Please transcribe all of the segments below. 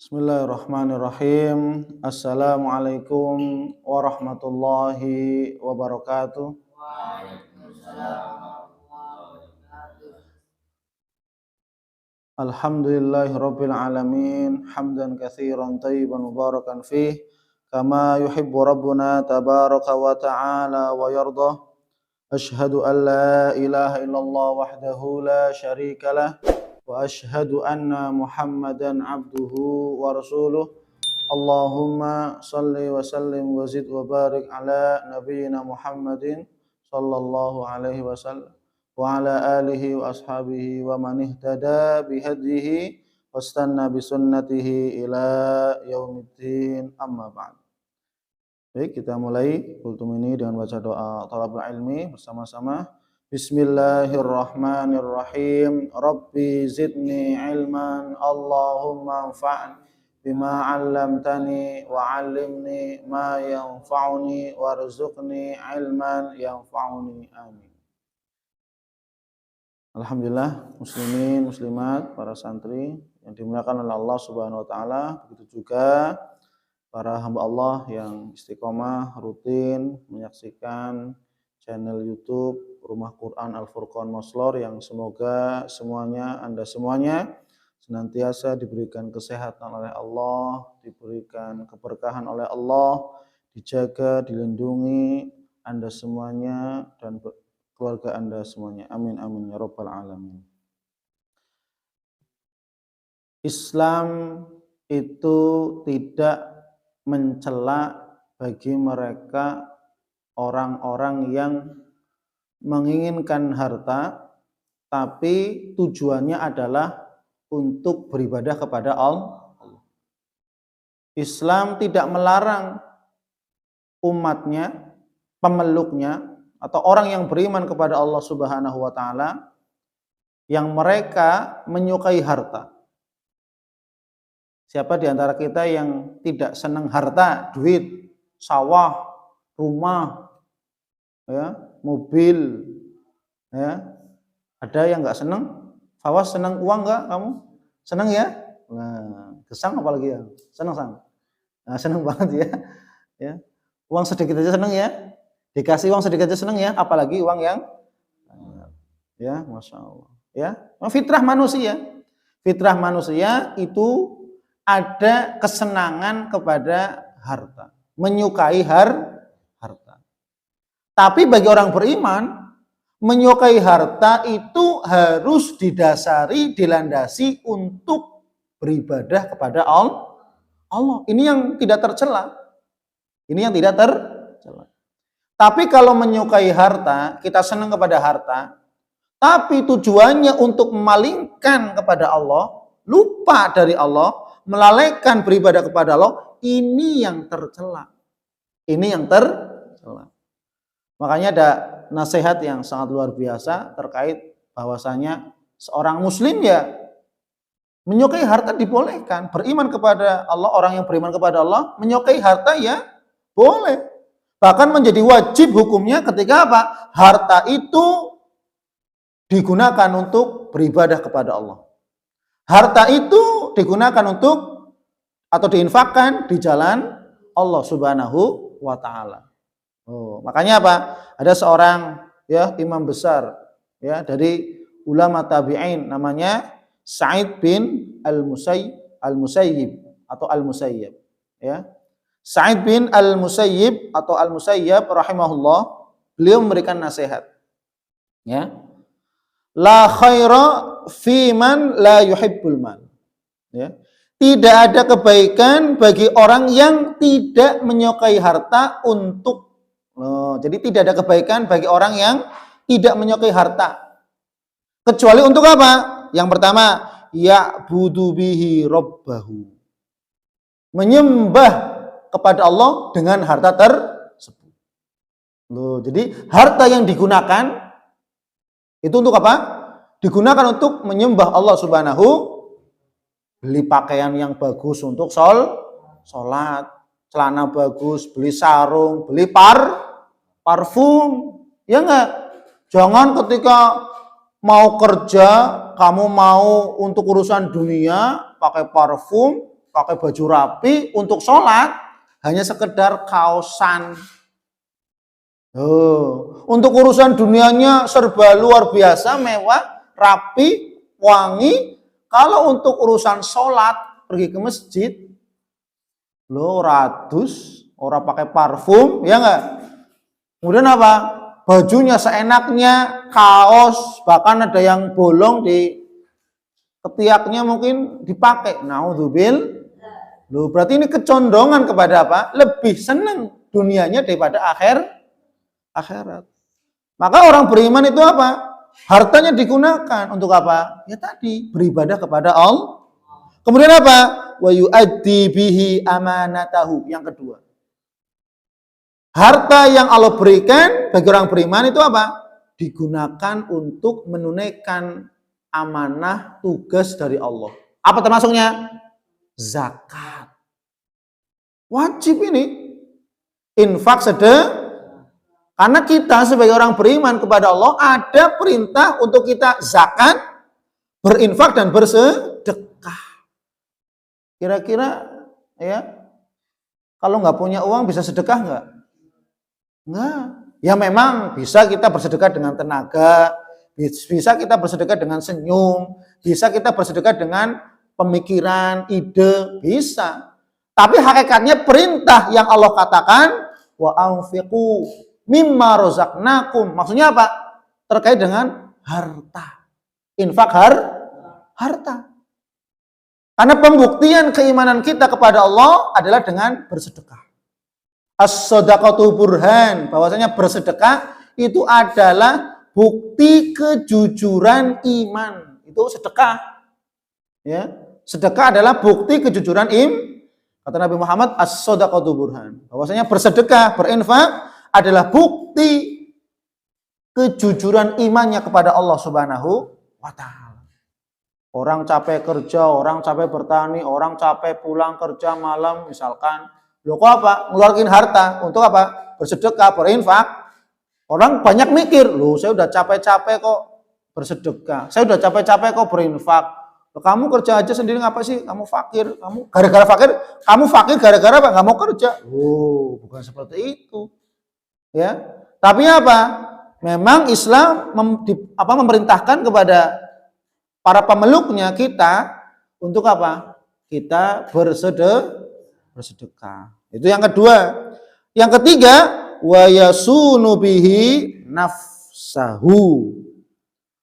Bismillahirrahmanirrahim. Assalamualaikum warahmatullahi wabarakatuh. Alhamdulillahirabbil alamin, hamdan katsiran thayyiban mubarakan fih, kama yuhibbu rabbuna tabaraka wa ta'ala wa yardah. Asyhadu an la ilaha illallah wahdahu la syarikalah wa asyhadu anna Muhammadan abduhu wa rasuluh. Allahumma salli wa sallim wa zid wa barik ala nabiyyina Muhammadin sallallahu alaihi wasallam wa ala alihi wa ashabihi wa man ihtada bihadihi wastanna bisunnatihi ila yaumiddin, amma ba'd. Baik, kita mulai kultum ini dengan baca doa thalabul ilmi bersama-sama. Bismillahirrahmanirrahim. Rabbi zidni ilman, Allahumma anfa'ni bima 'allamtani wa 'allimni ma yanfa'uni warzuqni ilman yanfa'uni. Amin. Alhamdulillah, muslimin, muslimat, para santri yang dimuliakan oleh Allah Subhanahu wa taala, begitu juga para hamba Allah yang istiqomah rutin menyaksikan channel YouTube Rumah Quran Al-Furqan Moslor, yang semoga Anda semuanya senantiasa diberikan kesehatan oleh Allah, diberikan keberkahan oleh Allah, dijaga, dilindungi Anda semuanya dan keluarga Anda semuanya. Amin amin ya rabbal alamin. Islam itu tidak mencela bagi mereka orang-orang yang menginginkan harta tapi tujuannya adalah untuk beribadah kepada Allah. Islam tidak melarang umatnya, pemeluknya, atau orang yang beriman kepada Allah Subhanahu wa taala yang mereka menyukai harta. Siapa di antara kita yang tidak senang harta, duit, sawah, rumah, ya, mobil, ya? Ada yang nggak senang? Fawas senang uang nggak kamu? Senang ya? Nah, gesang apalagi ya? Senang sang. Nah, senang banget ya. Ya. Uang sedikit aja senang ya? Dikasih uang sedikit aja senang ya? Apalagi uang yang ya, masya Allah. Ya, fitrah manusia. Fitrah manusia itu ada kesenangan kepada harta, menyukai harta. Tapi bagi orang beriman, menyukai harta itu harus didasari, dilandasi untuk beribadah kepada Allah. Ini yang tidak tercela. Ini yang tidak tercela. Tapi kalau menyukai harta, kita senang kepada harta, tapi tujuannya untuk memalingkan kepada Allah, lupa dari Allah, melalaikan beribadah kepada Allah, ini yang tercela. Ini yang tercela. Makanya ada nasihat yang sangat luar biasa terkait bahwasanya seorang muslim ya menyukai harta dibolehkan. Beriman kepada Allah, orang yang beriman kepada Allah menyukai harta ya boleh. Bahkan menjadi wajib hukumnya ketika apa? Harta itu digunakan untuk beribadah kepada Allah. Harta itu digunakan untuk atau diinfakkan di jalan Allah Subhanahu wa taala. Makanya apa? Ada seorang ya imam besar ya dari ulama tabi'in, namanya Sa'id bin Al-Musayyib atau Al-Musayyib ya. Sa'id bin Al-Musayyib atau Al-Musayyib rahimahullah, beliau memberikan nasihat. Ya. La khaira fi man la yuhibbul mal. Ya. Tidak ada kebaikan bagi orang yang tidak menyukai harta untuk jadi tidak ada kebaikan bagi orang yang tidak menyukai harta. Kecuali untuk apa? Yang pertama, ya'budu bihi rabbahu. Menyembah kepada Allah dengan harta tersebut. Jadi harta yang digunakan itu untuk apa? Digunakan untuk menyembah Allah Subhanahu. Beli pakaian yang bagus untuk sholat, celana bagus, beli sarung, beli parfum, ya enggak? Jangan ketika mau kerja, kamu mau untuk urusan dunia pakai parfum, pakai baju rapi untuk sholat hanya sekedar kaosan. Untuk urusan dunianya serba luar biasa, mewah, rapi, wangi. Kalau untuk urusan sholat, pergi ke masjid, lo radus, orang pakai parfum, ya enggak? Kemudian apa? Bajunya seenaknya, kaos, bahkan ada yang bolong di ketiaknya mungkin dipakai. Naudzubil. Loh, berarti ini kecondongan kepada apa? Lebih senang dunianya daripada akhirat. Maka orang beriman itu apa? Hartanya digunakan untuk apa? Ya tadi, beribadah kepada Allah. Kemudian apa? Wa yu'addi bihi amanatahu. Yang kedua. Harta yang Allah berikan bagi orang beriman itu apa? Digunakan untuk menunaikan amanah tugas dari Allah. Apa termasuknya? Zakat. Wajib ini. Infak sedekah. Karena kita sebagai orang beriman kepada Allah ada perintah untuk kita zakat, berinfak dan bersedekah. Kira-kira ya, kalau nggak punya uang bisa sedekah nggak? Nggak. Ya memang bisa kita bersedekah dengan tenaga, bisa kita bersedekah dengan senyum, bisa kita bersedekah dengan pemikiran, ide, bisa. Tapi hakikatnya perintah yang Allah katakan, wa anfiqu mimma razaqnakum. Maksudnya apa? Terkait dengan harta. Infak harta. Karena pembuktian keimanan kita kepada Allah adalah dengan bersedekah. As-shadaqatu burhan, bahwasanya bersedekah itu adalah bukti kejujuran iman. Itu sedekah. Ya, sedekah adalah bukti kejujuran kata Nabi Muhammad, as-shadaqatu burhan. Bahwasanya bersedekah, berinfak adalah bukti kejujuran imannya kepada Allah Subhanahu wa taala. Orang capek kerja, orang capek bertani, orang capek pulang kerja malam misalkan. Loh kok apa? Ngeluarin harta untuk apa? Bersedekah, berinfak. Orang banyak mikir, loh saya udah capek-capek kok bersedekah. Saya udah capek-capek kok berinfak. Loh, kamu kerja aja sendiri ngapa sih? Kamu fakir. Kamu gara-gara fakir, kamu fakir gara-gara apa? Nggak mau kerja. Oh, bukan seperti itu. Ya. Tapi apa? Memang Islam memerintahkan kepada para pemeluknya kita untuk apa? Kita bersedekah. Itu yang kedua. Yang ketiga, wa yasunu bihi nafsahu.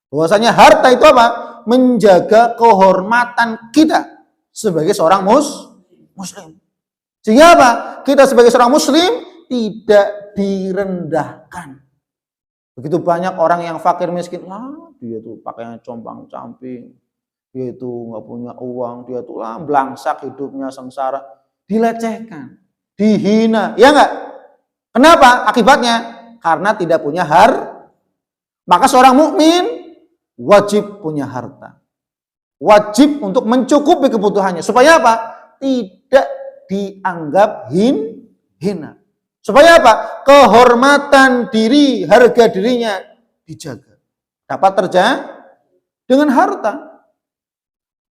Bahwasanya harta itu apa? Menjaga kehormatan kita sebagai seorang muslim. Sehingga apa? Kita sebagai seorang muslim tidak direndahkan. Begitu banyak orang yang fakir miskin, dia tuh pakainya compang-camping, dia itu nggak punya uang, dia tuh belangsak hidupnya, sengsara, dilecehkan, dihina, ya nggak? Kenapa? Akibatnya karena tidak punya Maka seorang mukmin wajib punya harta, wajib untuk mencukupi kebutuhannya, supaya apa? Tidak dianggap hina. Supaya apa? Kehormatan diri, harga dirinya dijaga. Dapat terjaga dengan harta.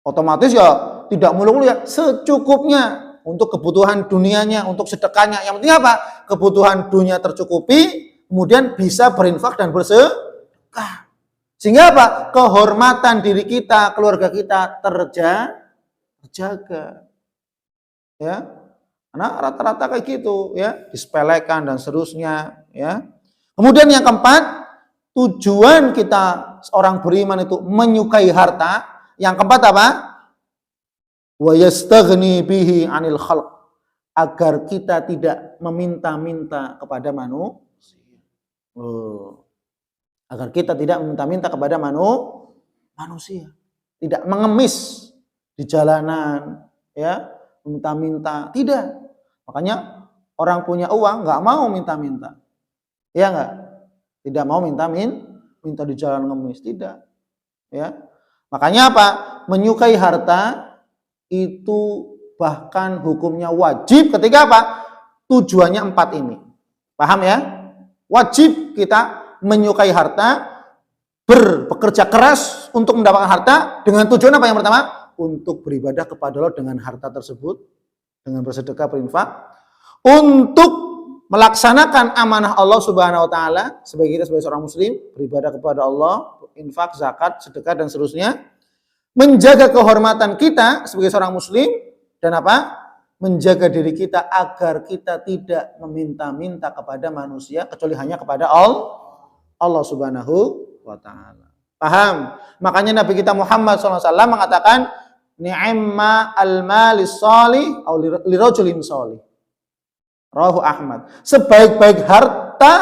Otomatis ya tidak mulu-mulu ya, secukupnya untuk kebutuhan dunianya, untuk sedekahnya. Yang penting apa? Kebutuhan dunia tercukupi, kemudian bisa berinfak dan bersedekah. Sehingga apa? Kehormatan diri kita, keluarga kita terjaga. Ya. Karena rata-rata kayak gitu ya, disepelekan dan seterusnya ya. Kemudian yang keempat, tujuan kita seorang beriman itu menyukai harta. Yang keempat apa? Wa yastaghni bihi 'anil khalq. Agar kita tidak meminta-minta kepada manusia. Agar kita tidak meminta-minta kepada manusia. Tidak mengemis di jalanan ya, minta-minta, tidak. Makanya orang punya uang nggak mau minta-minta, ya nggak? Tidak mau minta di jalan ngemis, tidak. Ya, makanya apa? Menyukai harta itu bahkan hukumnya wajib ketika apa? Tujuannya 4 ini. Paham ya? Wajib kita menyukai harta, bekerja keras untuk mendapatkan harta dengan tujuan apa yang pertama? Untuk beribadah kepada Allah dengan harta tersebut, dengan bersedekah, berinfak, untuk melaksanakan amanah Allah Subhanahu wa taala sebagai kita sebagai seorang muslim, beribadah kepada Allah, infak, zakat, sedekah dan seterusnya, menjaga kehormatan kita sebagai seorang muslim dan apa? Menjaga diri kita agar kita tidak meminta-minta kepada manusia kecuali hanya kepada Allah Subhanahu wa taala. Paham? Makanya Nabi kita Muhammad SAW mengatakan ni'ma al-malis shalih au lirajulin shalih. Rawahu Ahmad. Sebaik-baik harta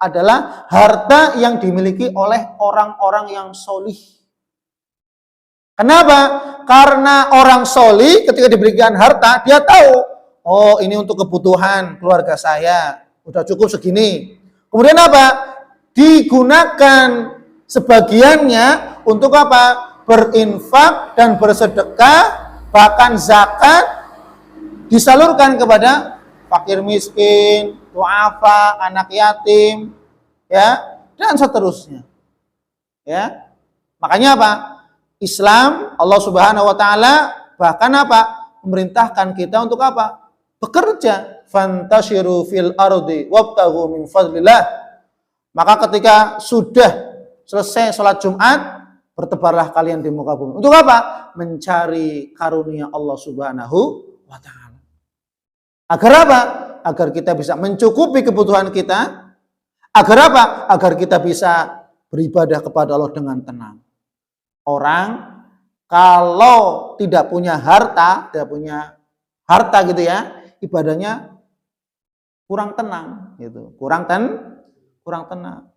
adalah harta yang dimiliki oleh orang-orang yang solih. Kenapa? Karena orang solih ketika diberikan harta, dia tahu, oh ini untuk kebutuhan keluarga saya, udah cukup segini. Kemudian apa? Digunakan sebagiannya untuk apa? Berinfak dan bersedekah, bahkan zakat disalurkan kepada fakir miskin, duafa, anak yatim, ya, dan seterusnya. Ya. Makanya apa? Islam, Allah Subhanahu wa taala bahkan apa? Memerintahkan kita untuk apa? Bekerja. Fantashiru fil ardi wabtaghu min fadlillah. Maka ketika sudah selesai sholat Jumat, bertebarlah kalian di muka bumi. Untuk apa? Mencari karunia Allah Subhanahu wa taala. Agar apa? Agar kita bisa mencukupi kebutuhan kita. Agar apa? Agar kita bisa beribadah kepada Allah dengan tenang. Orang kalau tidak punya harta gitu ya, ibadahnya kurang tenang gitu. Kurang tenang.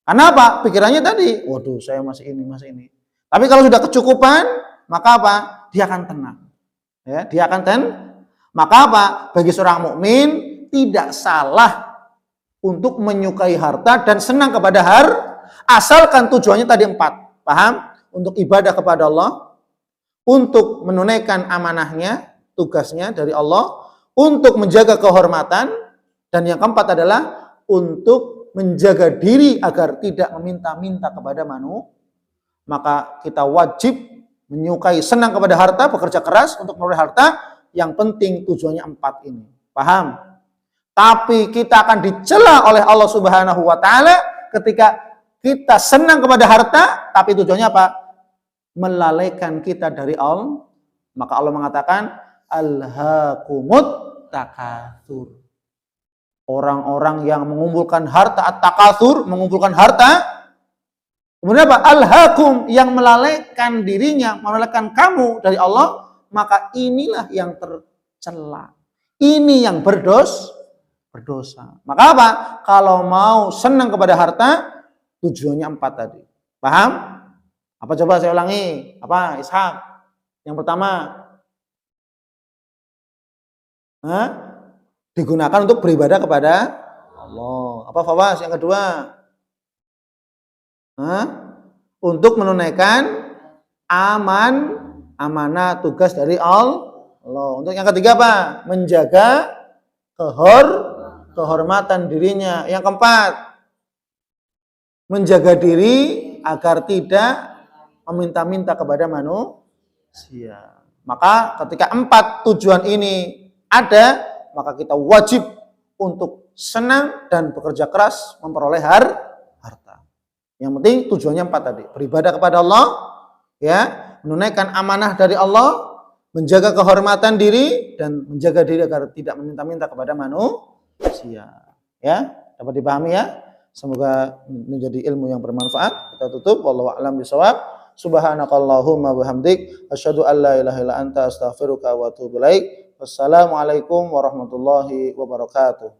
Karena apa? Pikirannya tadi, waduh saya masih ini. Tapi kalau sudah kecukupan, maka apa? Dia akan tenang. Ya, dia akan Maka apa? Bagi seorang mukmin tidak salah untuk menyukai harta dan senang kepada asalkan tujuannya tadi 4. Paham? Untuk ibadah kepada Allah, untuk menunaikan amanahnya, tugasnya dari Allah, untuk menjaga kehormatan, dan yang keempat adalah untuk menjaga diri agar tidak meminta-minta kepada manusia. Maka kita wajib menyukai, senang kepada harta, bekerja keras untuk memperoleh harta. Yang penting tujuannya 4 ini. Paham? Tapi kita akan dicela oleh Allah Subhanahu wa taala ketika kita senang kepada harta, tapi tujuannya apa? Melalaikan kita dari Allah. Maka Allah mengatakan alhaakumut takatsur. Orang-orang yang mengumpulkan harta, at-takatsur, mengumpulkan harta. Kemudian apa? Alhaakum, yang melalaikan dirinya, melalaikan kamu dari Allah. Maka inilah yang tercela. Ini yang berdosa. Maka apa? Kalau mau senang kepada harta, tujuannya 4 tadi. Paham? Apa coba saya ulangi? Apa Ishak? Yang pertama, digunakan untuk beribadah kepada Allah. Apa Fawas? Yang kedua, untuk menunaikan amanah tugas dari Allah. Untuk yang ketiga apa? Menjaga kehormatan dirinya. Yang keempat, menjaga diri agar tidak meminta-minta kepada manusia. Maka ketika 4 tujuan ini ada, maka kita wajib untuk senang dan bekerja keras memperoleh harta. Yang penting tujuannya 4 tadi. Beribadah kepada Allah, ya, menunaikan amanah dari Allah, menjaga kehormatan diri dan menjaga diri agar tidak meminta-minta kepada manusia. Ya, dapat dipahami ya? Semoga menjadi ilmu yang bermanfaat. Kita tutup. Wallahu a'lam bishawab. Subhanakallahumma bihamdik asyhadu an la ilaha illa anta astaghfiruka wa atubu ilaik. Wassalamualaikum warahmatullahi wabarakatuh.